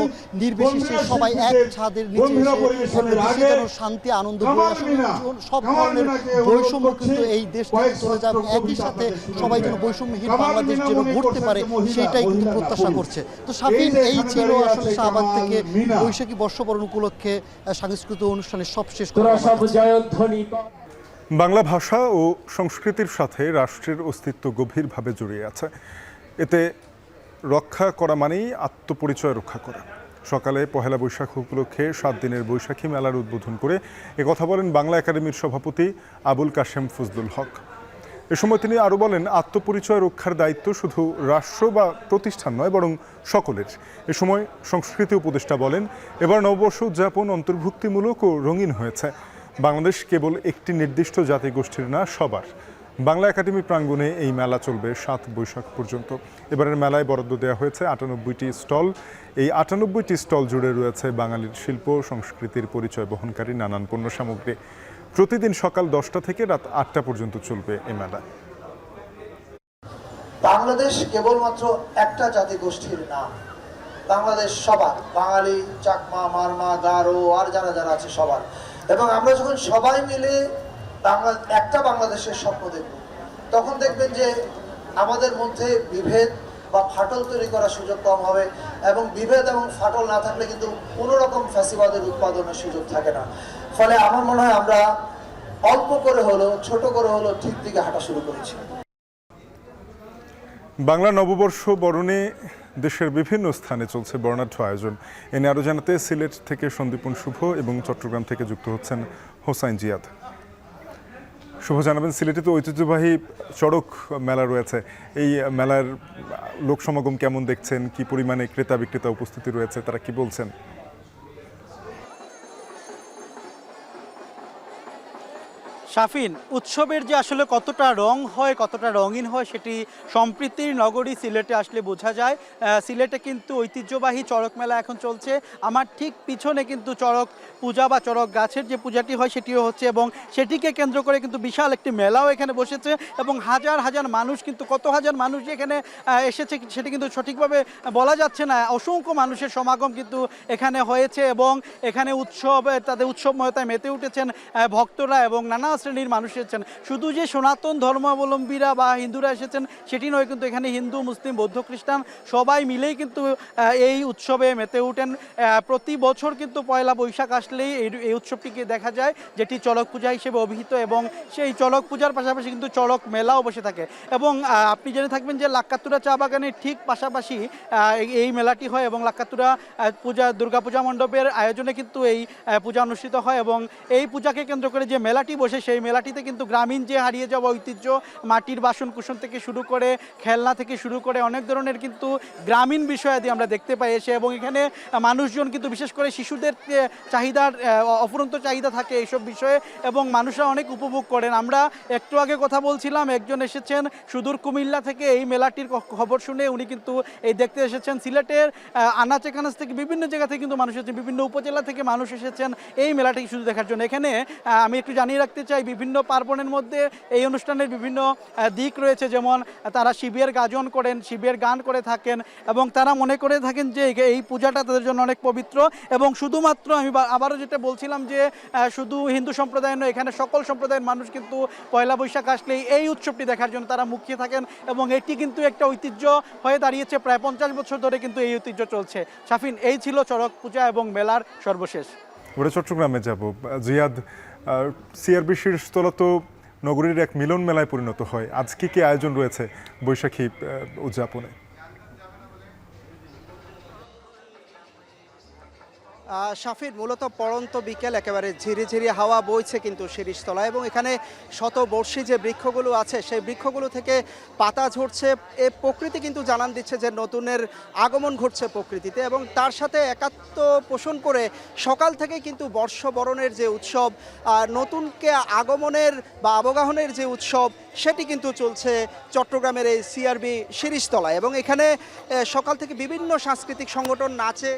নির্বিশেষে সবাই এক ছাদের নিচে এসে দেশে যেন শান্তি আনন্দ বয়ে আসে, সব ধরনের বৈষম্য কিন্তু এই দেশ থেকে চলে যাবে। একই সাথে সবাই যেন বৈষম্যহীন বাংলাদেশ যেন গড়তে পারে সেটাই কিন্তু প্রত্যাশা করছে। তো শাফিন, এই ছিল আসলে শাহবাগ থেকে বৈশাখী বর্ষবরণ উপলক্ষে সাংস্কৃতিক অনুষ্ঠানের সবশেষ। বাংলা ভাষা ও সংস্কৃতির সাথে রাষ্ট্রের অস্তিত্ব গভীরভাবে জড়িয়ে আছে। এতে রক্ষা করা মানেই আত্মপরিচয় রক্ষা করা। সকালে পহেলা বৈশাখ উপলক্ষে 7 দিনের বৈশাখী মেলার উদ্বোধন করে একথা বলেন বাংলা একাডেমির সভাপতি আবুল কাশেম ফজলুল হক। এ সময় তিনি আরও বলেন, আত্মপরিচয় রক্ষার দায়িত্ব শুধু রাষ্ট্র বা প্রতিষ্ঠান নয়, বরং সকলের। এ সময় সংস্কৃতি উপদেষ্টা বলেন, এবার নববর্ষ উদযাপন অন্তর্ভুক্তিমূলক ও রঙিন হয়েছে। বাংলাদেশ কেবল একটি নির্দিষ্ট জাতিগোষ্ঠীর না, সবার। বাংলা একাডেমি প্রাঙ্গণে এই মেলা চলবে 7 বৈশাখ পর্যন্ত। এবারের মেলায় বরাদ্দ দেওয়া হয়েছে 98টি স্টল। এই 98টি স্টল জুড়ে রয়েছে বাঙালির শিল্প সংস্কৃতির পরিচয় বহনকারী নানান পণ্য সামগ্রী। প্রতিদিন সকাল 10টা থেকে রাত 8টা পর্যন্ত চলবে এই মেলা। বাংলাদেশ কেবলমাত্র একটা জাতিগোষ্ঠীর নাম, বাংলাদেশ সবার, বাঙালি, চাকমা, মারমা, গারো আর যারা যারা আছে সবার। এবং আমরা যখন সবাই মিলে একটা বাংলাদেশের স্বপ্ন দেখব, তখন দেখবেন যে আমাদের মধ্যে বিভেদ বা ফাটল তৈরি করার সুযোগ কম হবে। এবং বিভেদ এবং ফাটল না থাকলে কিন্তু কোনো রকম ফ্যাসিবাদের উৎপাদনের সুযোগ থাকে না। ফলে আমার মনে হয় আমরা অল্প করে হলো, ছোট করে হলো ঠিক দিকে হাঁটা শুরু করেছি। বাংলা নববর্ষ বরণে দেশের বিভিন্ন স্থানে চলছে বর্ণাঢ্য আয়োজন। এ নিয়ে আরও জানাতে সিলেট থেকে সন্দীপন শুভ এবং চট্টগ্রাম থেকে যুক্ত হচ্ছেন হোসাইন জিয়াদ। শুভ, জানাবেন, সিলেটে তো ঐতিহ্যবাহী চড়ক মেলা রয়েছে। এই মেলার লোক সমাগম কেমন দেখছেন? কি পরিমাণে ক্রেতা বিক্রেতা উপস্থিতি রয়েছে, তারা কি বলছেন? শাফিন, উৎসবের যে আসলে কতটা রং হয়, কতটা রঙিন হয় সেটি সম্প্রীতির নগরী সিলেটে আসলে বোঝা যায়। সিলেটে কিন্তু ঐতিহ্যবাহী চড়ক মেলা এখন চলছে। আমার ঠিক পিছনে কিন্তু চড়ক পূজা বা চড়ক গাছের যে পূজাটি হয় সেটিও হচ্ছে এবং সেটিকে কেন্দ্র করে কিন্তু বিশাল একটি মেলাও এখানে বসেছে এবং হাজার হাজার মানুষ, কিন্তু কত হাজার মানুষ যে এখানে এসেছে সেটি কিন্তু সঠিকভাবে বলা যাচ্ছে না। অসংখ্য মানুষের সমাগম কিন্তু এখানে হয়েছে এবং এখানে তাদের উৎসবময়তায় মেতে উঠেছেন ভক্তরা এবং নানা শ্রেণীর মানুষ এসেছেন। শুধু যে সনাতন ধর্মাবলম্বীরা বা হিন্দুরা এসেছেন সেটি নয়, কিন্তু এখানে হিন্দু, মুসলিম, বৌদ্ধ, খ্রিস্টান সবাই মিলেই কিন্তু এই উৎসবে মেতে উঠেন। প্রতি বছর কিন্তু পয়লা বৈশাখ আসলেই এই উৎসবটিকে দেখা যায়, যেটি চড়ক পূজা হিসেবে অভিহিত এবং সেই চড়ক পূজার পাশাপাশি কিন্তু চড়ক মেলাও বসে থাকে। এবং আপনি জেনে থাকবেন যে লাক্কাতুরা চা বাগানের ঠিক পাশাপাশি এই মেলাটি হয় এবং লাক্কাতুরা দুর্গাপূজা মণ্ডপের আয়োজনে কিন্তু এই পূজা অনুষ্ঠিত হয় এবং এই পূজাকে কেন্দ্র করে যে মেলাটি বসে সেই মেলাটিতে কিন্তু গ্রামীণ যে হারিয়ে যাওয়া ঐতিহ্য, মাটির বাসন কুসন থেকে শুরু করে খেলনা থেকে শুরু করে অনেক ধরনের কিন্তু গ্রামীণ বিষয়াদি আমরা দেখতে পাই এসে। এবং এখানে মানুষজন কিন্তু বিশেষ করে শিশুদের চাহিদার অফুরন্ত চাহিদা থাকে এইসব বিষয়ে এবং মানুষরা অনেক উপভোগ করেন। আমরা একটু আগে কথা বলছিলাম, একজন এসেছেন সুদূর কুমিল্লা থেকে এই মেলাটির খবর শুনে, উনি কিন্তু এই দেখতে এসেছেন। সিলেটের আনাচে কানাচ থেকে বিভিন্ন জায়গা থেকে কিন্তু মানুষ এসেছেন, বিভিন্ন উপজেলা থেকে মানুষ এসেছেন এই মেলাটি শুধু দেখার জন্য। এখানে আমি একটু জানিয়ে রাখতে চাই, বিভিন্ন পার্বণের মধ্যে এই অনুষ্ঠানের বিভিন্ন দিক রয়েছে, যেমন তারা শিবের গাজন করেন, শিবের গান করে থাকেন এবং তারা মনে করে থাকেন যে এই পূজাটা তাদের জন্য অনেক পবিত্র। এবং শুধুমাত্র আমি আবারও যেটা বলছিলাম যে শুধু হিন্দু সম্প্রদায় নয়, এখানে সকল সম্প্রদায়ের মানুষ কিন্তু পয়লা বৈশাখ আসলেই এই উৎসবটি দেখার জন্য তারা মুখিয়ে থাকেন এবং এটি কিন্তু একটা ঐতিহ্য হয়ে দাঁড়িয়েছে। প্রায় 50 বছর ধরে কিন্তু এই ঐতিহ্য চলছে। শাফিন, এই ছিল চড়ক পূজা এবং মেলার সর্বশেষ। ওরা চট্টগ্রামে যাব। জিয়াদ, সিআরবি শীর্ষতলা তো নগরীর এক মিলন মেলায় পরিণত হয়। আজকে কি আয়োজন রয়েছে বৈশাখী উদযাপনে? শাফির, মূলত পড়ন্ত বিকেল, একেবারে ঝিরিঝিরি হাওয়া বইছে কিন্তু শিরিষতলা এবং এখানে শতবর্ষী যে বৃক্ষগুলো আছে সেই বৃক্ষগুলো থেকে পাতা ঝরছে। এ প্রকৃতি কিন্তু জানান দিচ্ছে যে নতুনের আগমন ঘটছে প্রকৃতিতে এবং তার সাথে একাত্ম পোষণ করে সকাল থেকে কিন্তু বর্ষবরণের যে উৎসব, নতুনকে আগমনের বা আবগাহনের যে উৎসব, সেটি কিন্তু চলছে চট্টগ্রামের এই সিআরবি শিরিষতলায়। এবং এখানে সকাল থেকে বিভিন্ন সাংস্কৃতিক সংগঠন নাচে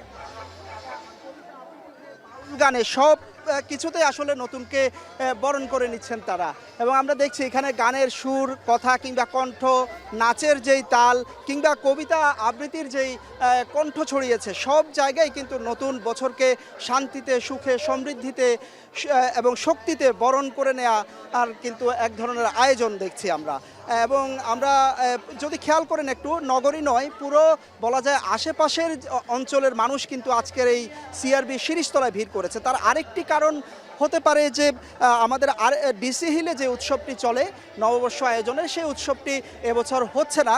গানে সব কিছুতে আসলে নতুনকে বরণ করে নিচ্ছেন তারা। এবং আমরা দেখছি এখানে গানের সুর, কথা কিংবা কণ্ঠ, নাচের যেই তাল কিংবা কবিতা আবৃত্তির যেই কণ্ঠ ছড়িয়েছে, সব জায়গায় কিন্তু নতুন বছরকে শান্তিতে, সুখে, সমৃদ্ধিতে এবং শক্তিতে বরণ করে নেওয়া আর কিন্তু এক ধরনের আয়োজন দেখছি আমরা। এবং আমরা যদি খেয়াল করেন একটু, নগরী নয়, পুরো বলা যায় আশেপাশের অঞ্চলের মানুষ কিন্তু আজকের এই সিআরবি শিরিষতলায় ভিড় করেছে। তার আরেকটি কারণ হতে পারে যে আমাদের আর ডিসি হিলে যে উৎসবটি চলে নববর্ষ আয়োজনে, সেই উৎসবটি এবছর হচ্ছে না।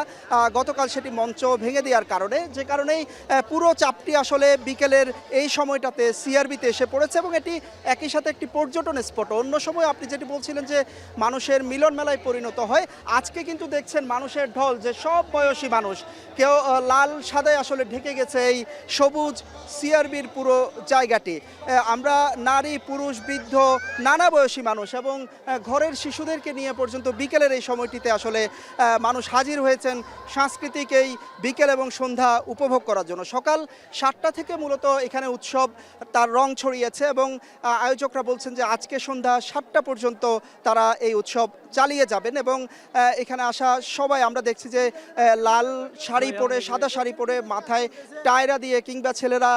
গতকাল সেটি মঞ্চ ভেঙে দেওয়ার কারণে, যে কারণেই পুরো চাপটি আসলে বিকেলের এই সময়টাতে সিআরবিতে এসে পড়েছে এবং এটি একই সাথে একটি পর্যটন স্পট। অন্য সময় আপনি যেটি বলছিলেন যে মানুষের মিলন মেলায় পরিণত হয়, আজকে কিন্তু দেখছেন মানুষের ঢল, যে সব বয়সী মানুষ, কেউ লাল সাদায় আসলে ঢেকে গেছে এই সবুজ সিআরবির পুরো জায়গাটি। আমরা নারী, পুরুষ, বৃদ্ধ, নানা বয়সী মানুষ এবং ঘরের শিশুদেরকে নিয়ে পর্যন্ত বিকেলের এই সময়টিতে আসলে মানুষ হাজির হয়েছেন সাংস্কৃতিক এই বিকেল এবং সন্ধ্যা উপভোগ করার জন্য। সকাল 7টা থেকে মূলত এখানে উৎসব তার রং ছড়িয়েছে এবং আয়োজকরা বলছেন যে আজকে সন্ধ্যা 7টা পর্যন্ত তারা এই উৎসব চালিয়ে যাবেন। এবং এখানে আসা সবাই আমরা দেখছি যে লাল শাড়ি পরে, সাদা শাড়ি পরে, মাথায় টায়রা দিয়ে কিংবা ছেলেরা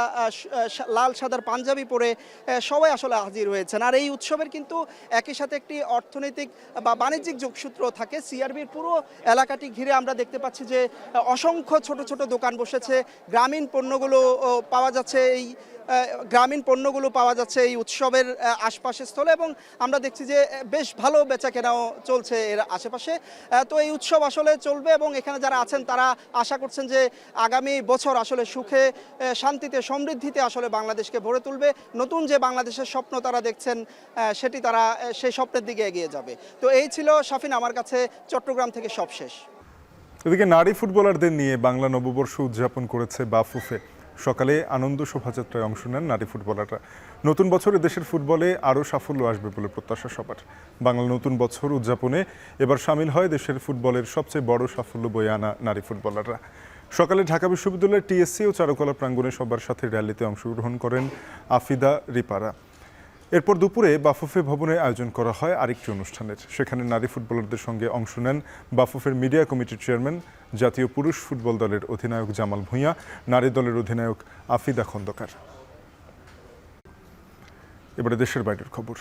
লাল সাদার পাঞ্জাবি পরে সবাই আসলে হাজির হয়েছেন। আর এই উৎসবের কিন্তু একই সাথে একটি অর্থনৈতিক বা বাণিজ্যিক যোগসূত্র থাকে। সিআরবির পুরো এলাকাটি ঘিরে আমরা দেখতে পাচ্ছি যে অসংখ্য ছোট ছোট দোকান বসেছে, গ্রামীণ পণ্যগুলো পাওয়া যাচ্ছে এই উৎসবের আশপাশের স্থলে এবং আমরা দেখছি যে বেশ ভালো বেচা কেনাও চলছে এর আশেপাশে। তো এই উৎসব আসলে চলবে এবং এখানে যারা আছেন তারা আশা করছেন যে আগামী বছর আসলে সুখে, শান্তিতে, সমৃদ্ধিতে আসলে বাংলাদেশকে ভরে তুলবে। নতুন যে বাংলাদেশের স্বপ্ন তারা দেখছেন, সেটি তারা সেই স্বপ্নের দিকে এগিয়ে যাবে। তো এই ছিল শাফিন আমার কাছে চট্টগ্রাম থেকে সবশেষ। এদিকে নারী ফুটবলারদের নিয়ে বাংলা নববর্ষ উদযাপন করেছে বাফুফে। সকালে আনন্দ শোভাযাত্রায় অংশ নেন নারী ফুটবলাররা। নতুন বছরে দেশের ফুটবলে আরও সাফল্য আসবে বলে প্রত্যাশা সবার। বাংলা নতুন বছর উদযাপনে এবার সামিল হয় দেশের ফুটবলের সবচেয়ে বড় সাফল্য বয়ে আনা নারী ফুটবলাররা। সকালে ঢাকা বিশ্ববিদ্যালয়ের টিএসসি ও চারুকলা প্রাঙ্গণে সবার সাথে র্যালিতে অংশগ্রহণ করেন আফিদা রিপারা। এরপর দুপুরে বাফুফে ভবনে আয়োজন করা হয় আরেকটি অনুষ্ঠানের। সেখানে নারী ফুটবলারদের সঙ্গে অংশ নেন বাফুফের মিডিয়া কমিটির চেয়ারম্যান, জাতীয় পুরুষ ফুটবল দলের অধিনায়ক জামাল ভূঁইয়া, নারী দলের অধিনায়ক আফিদা খন্দকার। এবারে দেশের বাইরের খবর।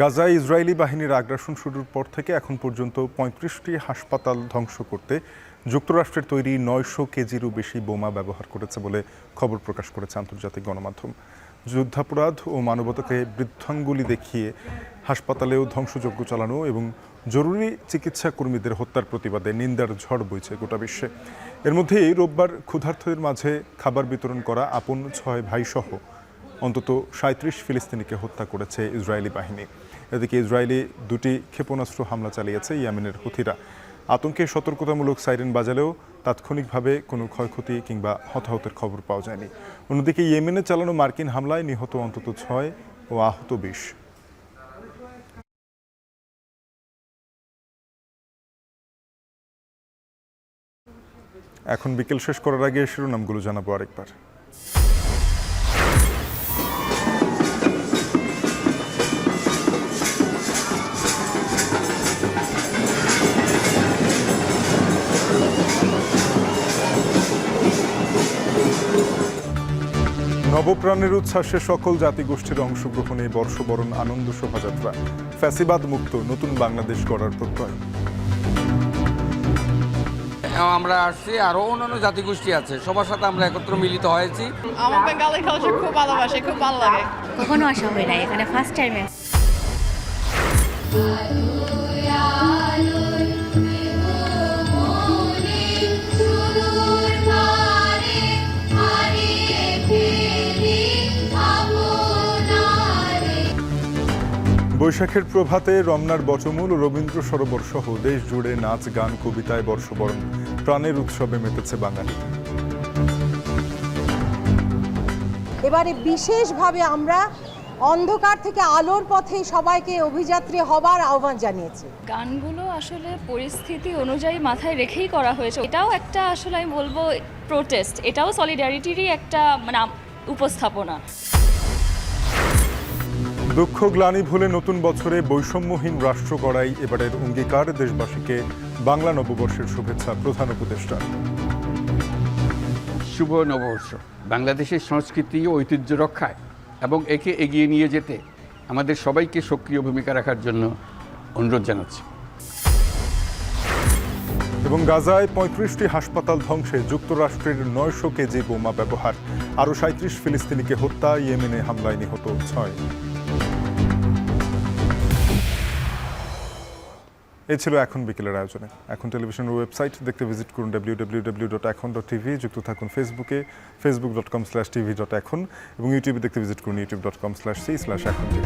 গাজায় ইসরায়েলি বাহিনীর আগ্রাসন শুরুর পর থেকে এখন পর্যন্ত 35টি হাসপাতাল ধ্বংস করতে যুক্তরাষ্ট্রের তৈরি 900 কেজিরও বেশি বোমা ব্যবহার করেছে বলে খবর প্রকাশ করেছে আন্তর্জাতিক গণমাধ্যম। যুদ্ধাপরাধ ও মানবতাকে বৃদ্ধাঙ্গুলি দেখিয়ে হাসপাতালেও ধ্বংসযজ্ঞ চালানো এবং জরুরি চিকিৎসা কর্মীদের হত্যার প্রতিবাদে নিন্দার ঝড় বইছে গোটা বিশ্বে। এর মধ্যেই রোববার ক্ষুধার্তদের মাঝে খাবার বিতরণ করা আপন 6 ভাইসহ অন্তত 37 ফিলিস্তিনিকে হত্যা করেছে ইসরায়েলি বাহিনী। এদিকে ইসরায়েলি 2টি ক্ষেপণাস্ত্র হামলা চালিয়েছে ইয়েমেনের হুথিরা। আতঙ্কে সতর্কতামূলক সাইরেন বাজালেও তাৎক্ষণিকভাবে কোনো ক্ষয়ক্ষতি কিংবা হতাহতের খবর পাওয়া যায়নি। অন্যদিকে ইয়েমেনে চালানো মার্কিন হামলায় নিহত অন্তত 6 ও আহত 20। এখন বিকেল শেষ করার আগে শিরোনামগুলো জানাবো আরেকবার। নবপ্রাণের উচ্ছ্বাসে সকল জাতিগোষ্ঠীর অংশগ্রহণে বর্ষবরণ আনন্দ শোভাযাত্রা, ফ্যাসিবাদ মুক্ত নতুন বাংলাদেশ গড়ার প্রত্যয়। আমরা আসছি, আরও অন্যান্য জাতিগোষ্ঠী আছে, সবার সাথে আমরা একত্র মিলিত হয়েছি। আমার বেঙ্গলি কালচার খুব ভালোবাসে, খুব ভালো লাগে। কখনো আসা হয় না, এখানে ফার্স্ট টাইমে। বৈশাখের প্রভাতে রমনার বটমূল ও রবীন্দ্র সরোবর সহ দেশ জুড়ে নাচ, গান, কবিতায় বর্ষবরণ, প্রাণের উৎসবে মেতেছে বাঙালি। এবারে বিশেষভাবে আমরা অন্ধকার থেকে আলোর পথে সবাইকে অভিযাত্রী হবার আহ্বান জানিয়েছি। গানগুলো আসলে পরিস্থিতি অনুযায়ী মাথায় রেখেই করা হয়েছে। এটাও একটা আসলে আমি বলবো প্রোটেস্ট, এটাও সলিডারিটিরই একটা মানে উপস্থাপনা। দুঃখ গ্লানি ভুলে নতুন বছরে বৈষম্যহীন রাষ্ট্র গড়াই এবারের অঙ্গীকার। দেশবাসীকে বাংলা নববর্ষের শুভেচ্ছা প্রধান উপদেষ্টা। শুভ নববর্ষ। বাংলাদেশের সংস্কৃতি ও ঐতিহ্য রক্ষায় এবং একে এগিয়ে নিয়ে যেতে আমাদের সবাইকে সক্রিয় ভূমিকা রাখার জন্য অনুরোধ জানাচ্ছি। এবং গাজায় 35টি হাসপাতাল ধ্বংসে যুক্তরাষ্ট্রের 900 কেজি বোমা ব্যবহার, আরও 37 ফিলিস্তিনিকে হত্যা, ইয়েমেনে হামলায় নিহত 6। এ ছিল এখন বিকেলের আয়োজনে। এখন টেলিভিশনের ওয়েবসাইট দেখতে ভিজিট করুন www.ekhon.tv। যুক্ত থাকুন ফেসবুকে facebook.com/tv.ekhon এবং ইউটিউবে দেখতে ভিজিট করুন youtube.com/c/ekhon tv।